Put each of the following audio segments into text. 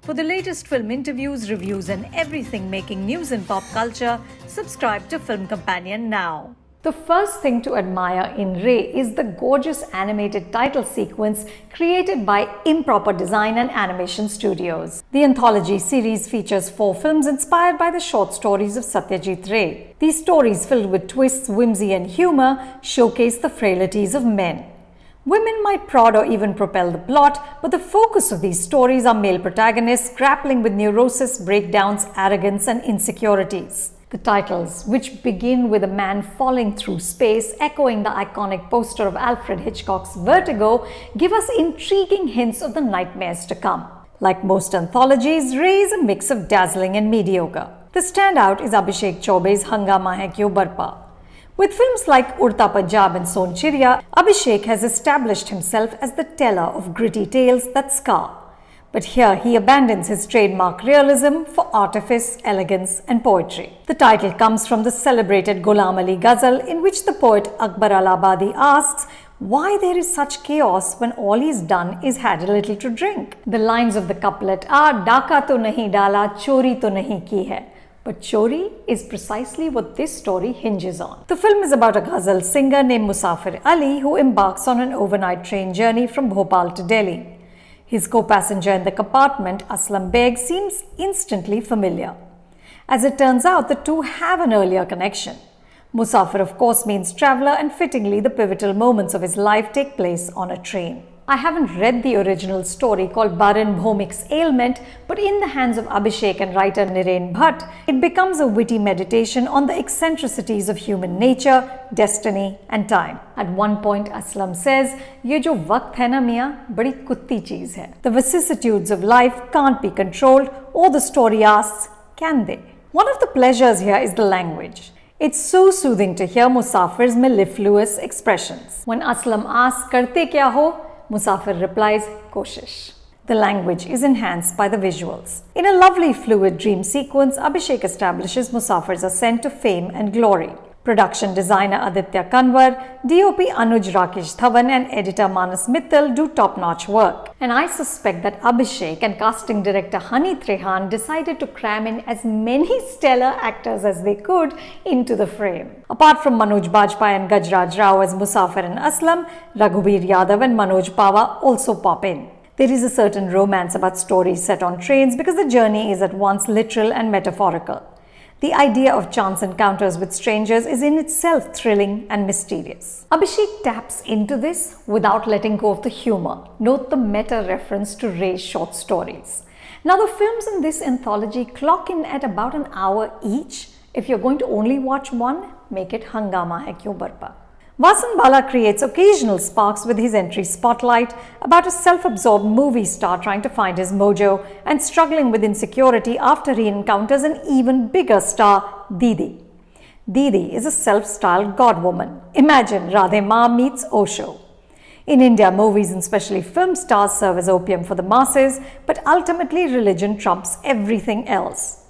For the latest film interviews, reviews, and everything making news in pop culture, subscribe to Film Companion now. The first thing to admire in Ray is the gorgeous animated title sequence created by Improper Design and Animation Studios. The anthology series features 4 films inspired by the short stories of Satyajit Ray. These stories, filled with twists, whimsy, and humor, showcase the frailties of men. Women might prod or even propel the plot, but the focus of these stories are male protagonists grappling with neurosis, breakdowns, arrogance, and insecurities. The titles, which begin with a man falling through space, echoing the iconic poster of Alfred Hitchcock's Vertigo, give us intriguing hints of the nightmares to come. Like most anthologies, Ray is a mix of dazzling and mediocre. The standout is Abhishek Chaube's Hangama Hai Kyun Barpa. With films like Udta Punjab and Sonchiriya, Abhishek has established himself as the teller of gritty tales that scar. But here he abandons his trademark realism for artifice, elegance, and poetry. The title comes from the celebrated Ghulam Ali ghazal, in which the poet Akbar al-Abadi asks why there is such chaos when all he's done is had a little to drink. The lines of the couplet are "Daka to nahi dala, chori to nahi ki hai." But chori is precisely what this story hinges on. The film is about a ghazal singer named Musafir Ali who embarks on an overnight train journey from Bhopal to Delhi. His co-passenger in the compartment, Aslam Beg, seems instantly familiar. As it turns out, the two have an earlier connection. Musafir, of course, means traveller, and fittingly, the pivotal moments of his life take place on a train. I haven't read the original story called Baran Bhomik's Ailment, but in the hands of Abhishek and writer Niren Bhatt, it becomes a witty meditation on the eccentricities of human nature, destiny, and time. At one point, Aslam says, "Ye jo waqt hai na miyan, badi kutti cheez hai." The vicissitudes of life can't be controlled, or the story asks, can they? One of the pleasures here is the language. It's so soothing to hear Musafir's mellifluous expressions. When Aslam asks, "Karte kya ho?" Musafir replies, "Koshish." The language is enhanced by the visuals. In a lovely fluid dream sequence, Abhishek establishes Musafir's ascent to fame and glory. Production designer Aditya Kanwar, DOP Anuj Rakesh Dhawan, and editor Manas Mittal do top-notch work. And I suspect that Abhishek and casting director Hani Trehan decided to cram in as many stellar actors as they could into the frame. Apart from Manoj Bajpayee and Gajraj Rao as Musafir and Aslam, Raghubir Yadav and Manoj Pawa also pop in. There is a certain romance about stories set on trains because the journey is at once literal and metaphorical. The idea of chance encounters with strangers is in itself thrilling and mysterious. Abhishek taps into this without letting go of the humor. Note the meta reference to Ray's short stories. Now, the films in this anthology clock in at about an hour each. If you're going to only watch one, make it Hangama Hai Kyun Barpa. Vasan Bala creates occasional sparks with his entry Spotlight, about a self-absorbed movie star trying to find his mojo and struggling with insecurity after he encounters an even bigger star, Didi. Didi is a self-styled godwoman. Imagine Radhe Ma meets Osho. In India, movies and especially film stars serve as opium for the masses, but ultimately religion trumps everything else.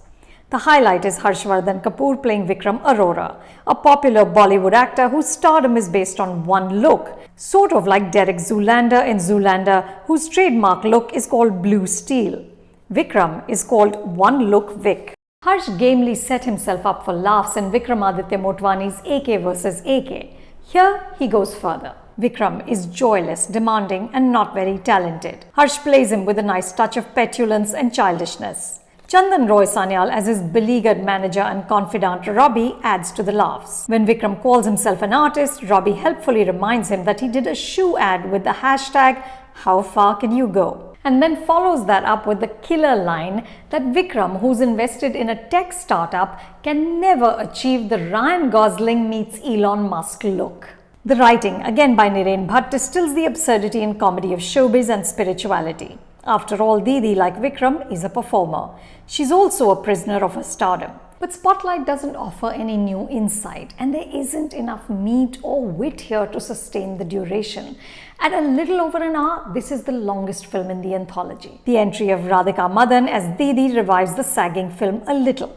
The highlight is Harshvarrdhan Kapoor playing Vikram Arora, a popular Bollywood actor whose stardom is based on one look, sort of like Derek Zoolander in Zoolander, whose trademark look is called Blue Steel. Vikram is called One Look Vic. Harsh gamely set himself up for laughs in Vikramaditya Motwani's AK vs. AK. Here he goes further. Vikram is joyless, demanding, and not very talented. Harsh plays him with a nice touch of petulance and childishness. Chandan Roy Sanyal as his beleaguered manager and confidant Robbie adds to the laughs. When Vikram calls himself an artist, Robbie helpfully reminds him that he did a shoe ad with the hashtag "How far can you go?" and then follows that up with the killer line that Vikram, who's invested in a tech startup, can never achieve the Ryan Gosling meets Elon Musk look. The writing, again by Niren Bhatt, distills the absurdity and comedy of showbiz and spirituality. After all, Didi, like Vikram, is a performer. She's also a prisoner of her stardom. But Spotlight doesn't offer any new insight, and there isn't enough meat or wit here to sustain the duration. At a little over an hour, this is the longest film in the anthology. The entry of Radhika Madan as Didi revives the sagging film a little.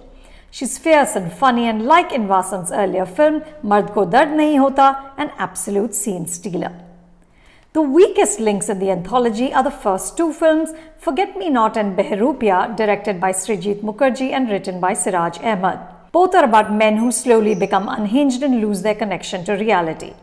She's fierce and funny, and like in Vasan's earlier film, Mard Ko Dard Nahi Hota, an absolute scene stealer. The weakest links in the anthology are the first two films, Forget Me Not and Behrupia, directed by Srijit Mukherjee and written by Siraj Ahmed. Both are about men who slowly become unhinged and lose their connection to reality.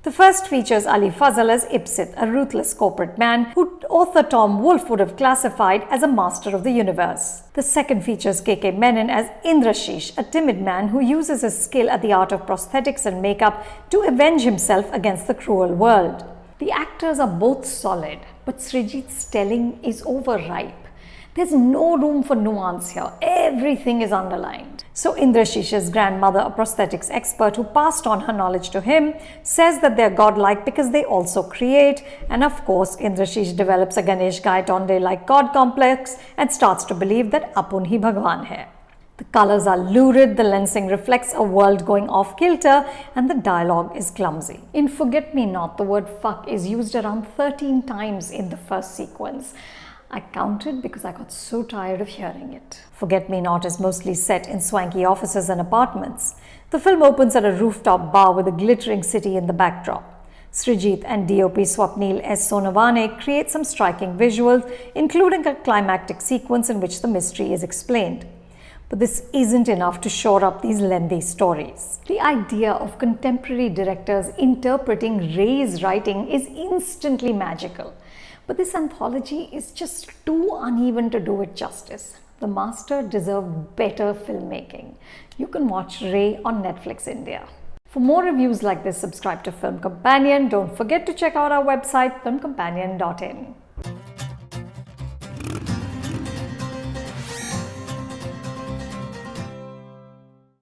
The first features Ali Fazal as Ipsit, a ruthless corporate man who author Tom Wolfe would have classified as a master of the universe. The second features KK Menon as Indrashish, a timid man who uses his skill at the art of prosthetics and makeup to avenge himself against the cruel world. The actors are both solid, but Srijit's telling is overripe. There's no room for nuance here. Everything is underlined. So Indrashish's grandmother, a prosthetics expert who passed on her knowledge to him, says that they're godlike because they also create. And of course, Indrashish develops a Ganesh Gaitonde-like god complex and starts to believe that Apun hi Bhagwan hai. The colors are lurid, the lensing reflects a world going off kilter, and the dialogue is clumsy. In Forget Me Not, the word fuck is used around 13 times in the first sequence. I counted because I got so tired of hearing it. Forget Me Not is mostly set in swanky offices and apartments. The film opens at a rooftop bar with a glittering city in the backdrop. Srijit and DOP Swapnil S. Sonavane create some striking visuals, including a climactic sequence in which the mystery is explained. But this isn't enough to shore up these lengthy stories. The idea of contemporary directors interpreting Ray's writing is instantly magical. But this anthology is just too uneven to do it justice. The master deserved better filmmaking. You can watch Ray on Netflix India. For more reviews like this, subscribe to Film Companion. Don't forget to check out our website, filmcompanion.in.